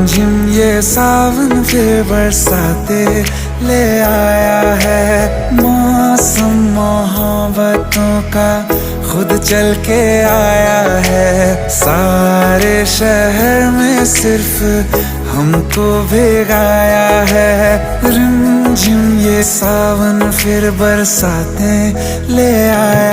झिम ये सावन फिर बरसाते ले आया है। मौसम मोहब्बतों का खुद चल के आया है। सारे शहर में सिर्फ हमको भिगाया है। रिमझिम ये सावन फिर बरसाते ले आया।